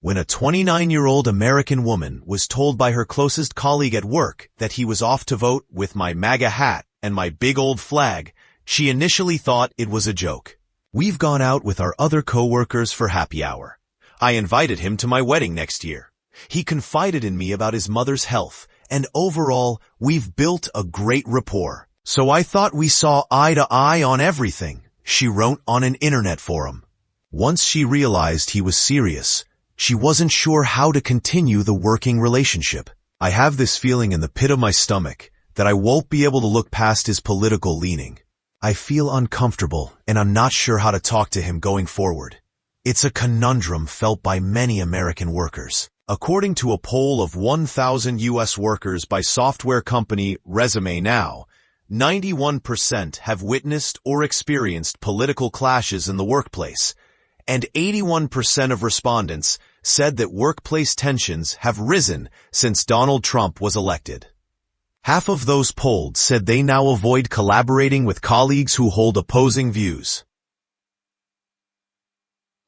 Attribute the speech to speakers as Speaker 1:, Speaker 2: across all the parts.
Speaker 1: When a 29-year-old American woman was told by her closest colleague at work that he was off to vote with my Maga hat and my big old flag, she initially thought it was a joke. We've gone out with our other coworkers for happy hour. I invited him to my wedding next year. He confided in me about his mother's health, and overall, we've built a great rapport. So I thought we saw eye to eye on everything, she wrote on an internet forum. Once she realized he was serious, she wasn't sure how to continue the working relationship. I have this feeling in the pit of my stomach that I won't be able to look past his political leaning. I feel uncomfortable, and I'm not sure how to talk to him going forward. It's a conundrum felt by many American workers. According to a poll of 1,000 U.S. workers by software company Resume Now, 91% have witnessed or experienced political clashes in the workplace, and 81% of respondents said that workplace tensions have risen since Donald Trump was elected. Half of those polled said they now avoid collaborating with colleagues who hold opposing views.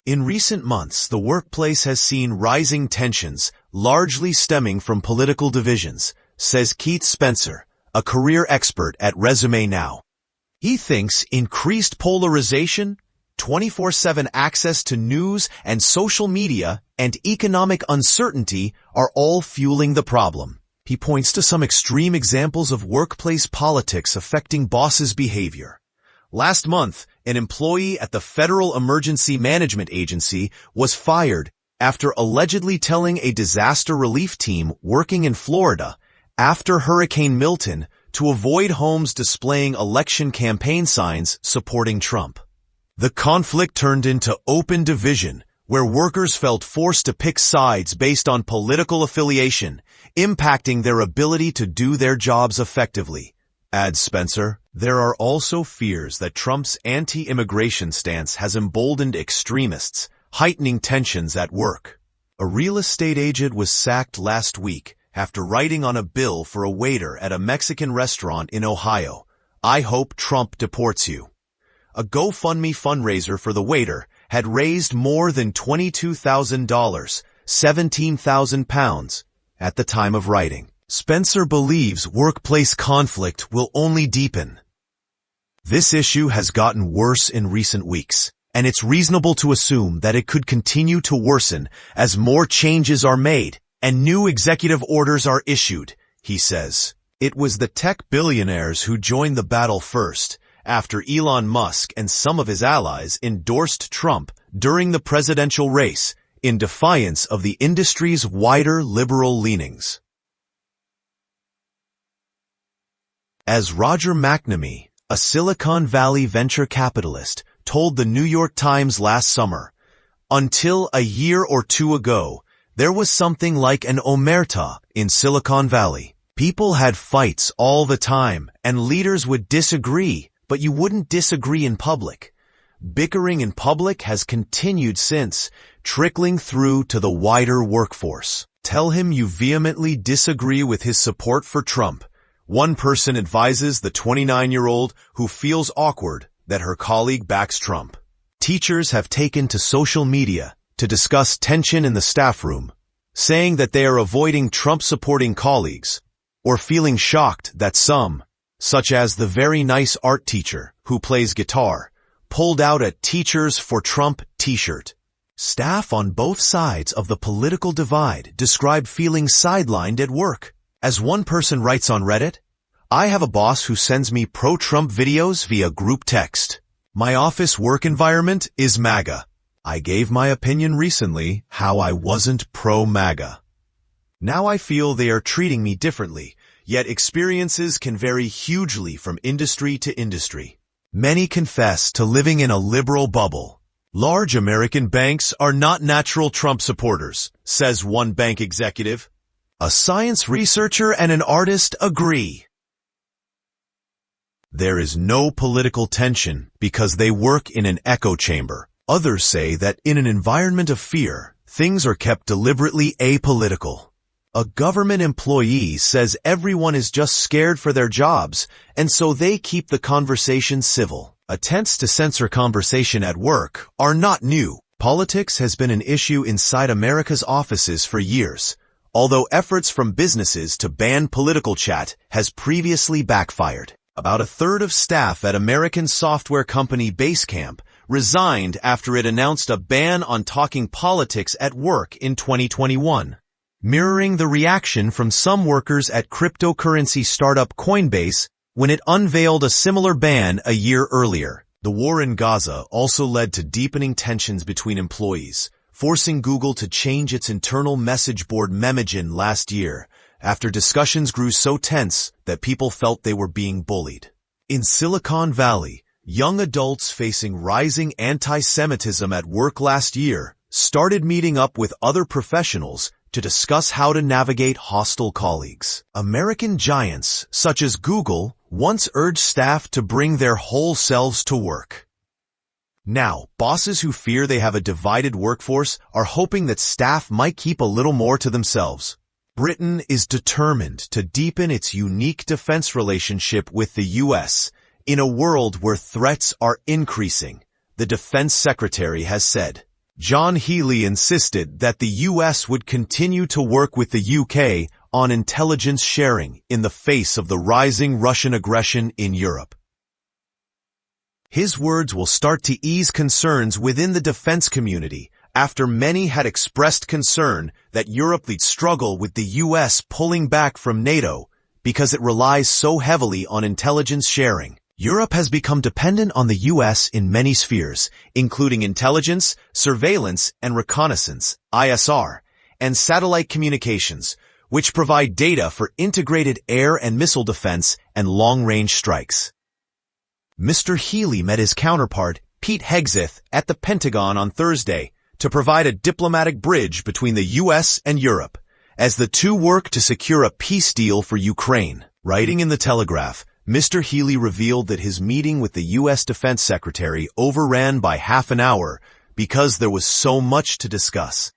Speaker 1: In recent months, the workplace has seen rising tensions, largely stemming from political divisions, says Keith Spencer, a career expert at Resume Now. He thinks increased polarization, 24/7 access to news and social media, and economic uncertainty are all fueling the problem. He points to some extreme examples of workplace politics affecting bosses' behavior. Last month, an employee at the Federal Emergency Management Agency was fired after allegedly telling a disaster relief team working in Florida after Hurricane Milton to avoid homes displaying election campaign signs supporting Trump. The conflict turned into open division, where workers felt forced to pick sides based on political affiliation, impacting their ability to do their jobs effectively. Adds Spencer, there are also fears that Trump's anti-immigration stance has emboldened extremists, heightening tensions at work. A real estate agent was sacked last week after writing on a bill for a waiter at a Mexican restaurant in Ohio, "I hope Trump deports you." A GoFundMe fundraiser for the waiter had raised more than $22,000, £17,000, at the time of writing. Spencer believes workplace conflict will only deepen. This issue has gotten worse in recent weeks, and it's reasonable to assume that it could continue to worsen as more changes are made and new executive orders are issued, he says. It was the tech billionaires who joined the battle first, after Elon Musk and some of his allies endorsed Trump during the presidential race in defiance of the industry's wider liberal leanings. As Roger McNamee, a Silicon Valley venture capitalist, told the New York Times last summer, until a year or two ago, there was something like an omerta in Silicon Valley. People had fights all the time, and leaders would disagree, but you wouldn't disagree in public. Bickering in public has continued since, trickling through to the wider workforce. Tell him you vehemently disagree with his support for Trump. One person advises the 29-year-old who feels awkward that her colleague backs Trump. Teachers have taken to social media to discuss tension in the staff room, saying that they are avoiding Trump-supporting colleagues, or feeling shocked that some, such as the very nice art teacher who plays guitar, pulled out a Teachers for Trump t-shirt. Staff on both sides of the political divide describe feeling sidelined at work. As one person writes on Reddit, "I have a boss who sends me pro-Trump videos via group text. My office work environment is Maga. I gave my opinion recently how I wasn't pro-Maga. Now I feel they are treating me differently, yet experiences can vary hugely from industry to industry. Many confess to living in a liberal bubble. Large American banks are not natural Trump supporters," says one bank executive. A science researcher and an artist agree. There is no political tension because they work in an echo chamber. Others say that in an environment of fear, things are kept deliberately apolitical. A government employee says everyone is just scared for their jobs, and so they keep the conversation civil. Attempts to censor conversation at work are not new. Politics has been an issue inside America's offices for years, although efforts from businesses to ban political chat has previously backfired. About a third of staff at American software company Basecamp resigned after it announced a ban on talking politics at work in 2021. Mirroring the reaction from some workers at cryptocurrency startup Coinbase when it unveiled a similar ban a year earlier. The war in Gaza also led to deepening tensions between employees, forcing Google to change its internal message board Memogen last year, after discussions grew so tense that people felt they were being bullied. In Silicon Valley, young adults facing rising anti-Semitism at work last year started meeting up with other professionals to discuss how to navigate hostile colleagues. American giants, such as Google, once urged staff to bring their whole selves to work. Now, bosses who fear they have a divided workforce are hoping that staff might keep a little more to themselves. Britain is determined to deepen its unique defense relationship with the U.S. in a world where threats are increasing, the defense secretary has said. John Healey insisted that the U.S. would continue to work with the U.K. on intelligence sharing in the face of the rising Russian aggression in Europe. His words will start to ease concerns within the defense community after many had expressed concern that Europe would struggle with the U.S. pulling back from NATO because it relies so heavily on intelligence sharing. Europe has become dependent on the U.S. in many spheres, including intelligence, surveillance, and reconnaissance, ISR, and satellite communications, which provide data for integrated air and missile defense and long-range strikes. Mr. Healey met his counterpart, Pete Hegseth, at the Pentagon on Thursday to provide a diplomatic bridge between the U.S. and Europe, as the two work to secure a peace deal for Ukraine. Writing in the Telegraph, Mr. Healey revealed that his meeting with the U.S. Defense Secretary overran by half an hour because there was so much to discuss,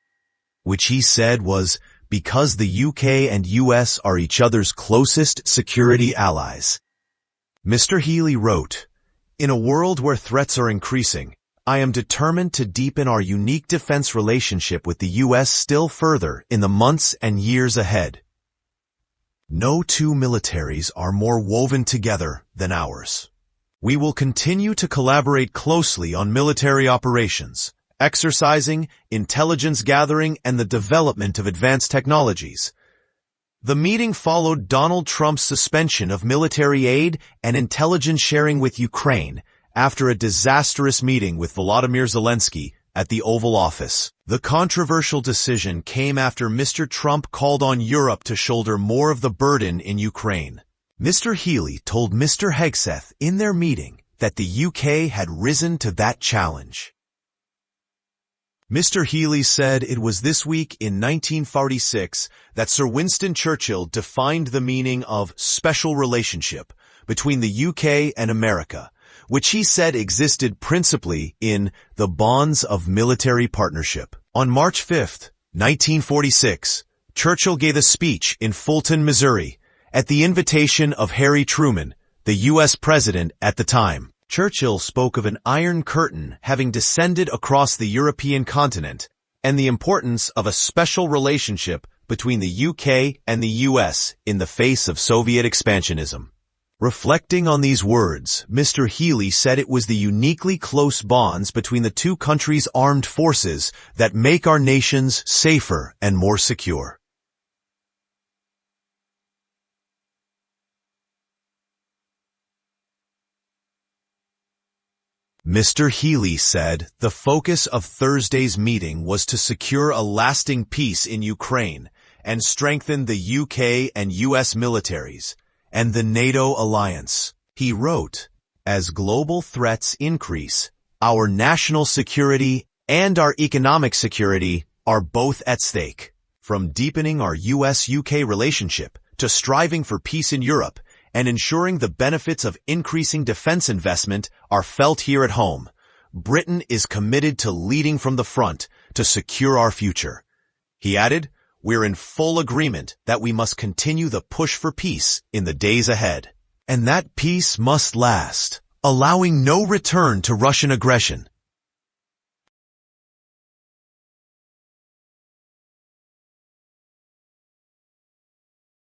Speaker 1: which he said was because the UK and US are each other's closest security allies. Mr. Healey wrote, "In a world where threats are increasing, I am determined to deepen our unique defense relationship with the U.S. still further in the months and years ahead. No two militaries are more woven together than ours. We will continue to collaborate closely on military operations, exercising, intelligence gathering, and the development of advanced technologies." The meeting followed Donald Trump's suspension of military aid and intelligence sharing with Ukraine after a disastrous meeting with Volodymyr Zelensky at the Oval Office. The controversial decision came after Mr. Trump called on Europe to shoulder more of the burden in Ukraine. Mr. Healey told Mr. Hegseth in their meeting that the UK had risen to that challenge. Mr. Healey said it was this week in 1946 that Sir Winston Churchill defined the meaning of special relationship between the UK and America, which he said existed principally in the bonds of military partnership. On March 5, 1946, Churchill gave a speech in Fulton, Missouri, at the invitation of Harry Truman, the U.S. president at the time. Churchill spoke of an Iron Curtain having descended across the European continent and the importance of a special relationship between the UK and the US in the face of Soviet expansionism. Reflecting on these words, Mr. Healey said it was the uniquely close bonds between the two countries' armed forces that make our nations safer and more secure. Mr. Healey said the focus of Thursday's meeting was to secure a lasting peace in Ukraine and strengthen the UK and US militaries and the NATO alliance. He wrote, "As global threats increase, our national security and our economic security are both at stake. From deepening our US-UK relationship to striving for peace in Europe and ensuring the benefits of increasing defense investment are felt here at home, Britain is committed to leading from the front to secure our future." He added, "We're in full agreement that we must continue the push for peace in the days ahead. And that peace must last, allowing no return to Russian aggression,